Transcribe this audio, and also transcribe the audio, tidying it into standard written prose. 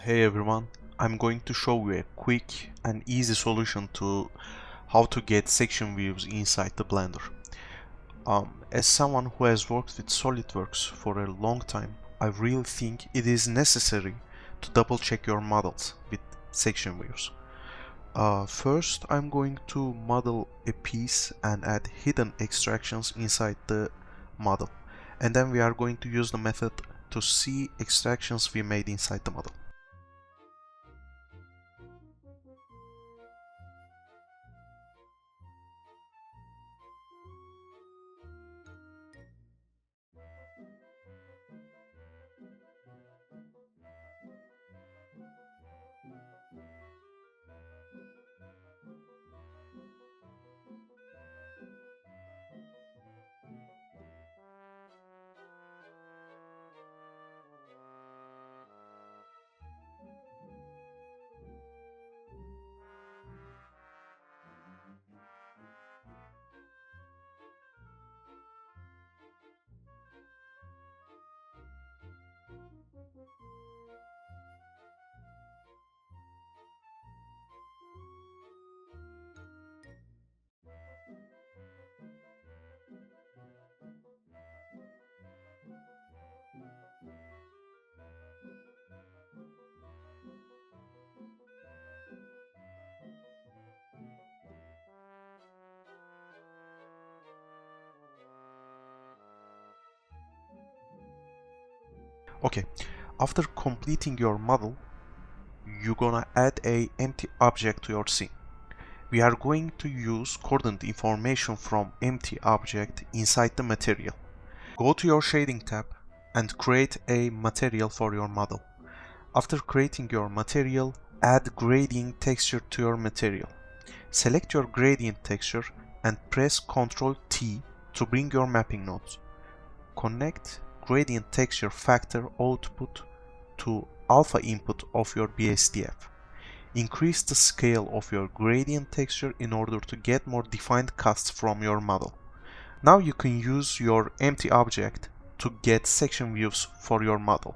Hey everyone, I'm going to show you a quick and easy solution to how to get section views inside the Blender. As someone who has worked with SolidWorks for a long time, I really think it is necessary to double check your models with section views. First, I'm going to model a piece and add hidden extractions inside the model, and then we are going to use the method to see extractions we made inside the model. Okay, after completing your model, you're gonna add a empty object to your scene. We are going to use coordinate information from empty object inside the material. Go to your shading tab and create a material for your model. After creating your material, add gradient texture to your material. Select your gradient texture and press Ctrl T to bring your mapping nodes. Connect gradient texture factor output to alpha input of your BSDF. Increase the scale of your gradient texture in order to get more defined casts from your model. Now you can use your empty object to get section views for your model.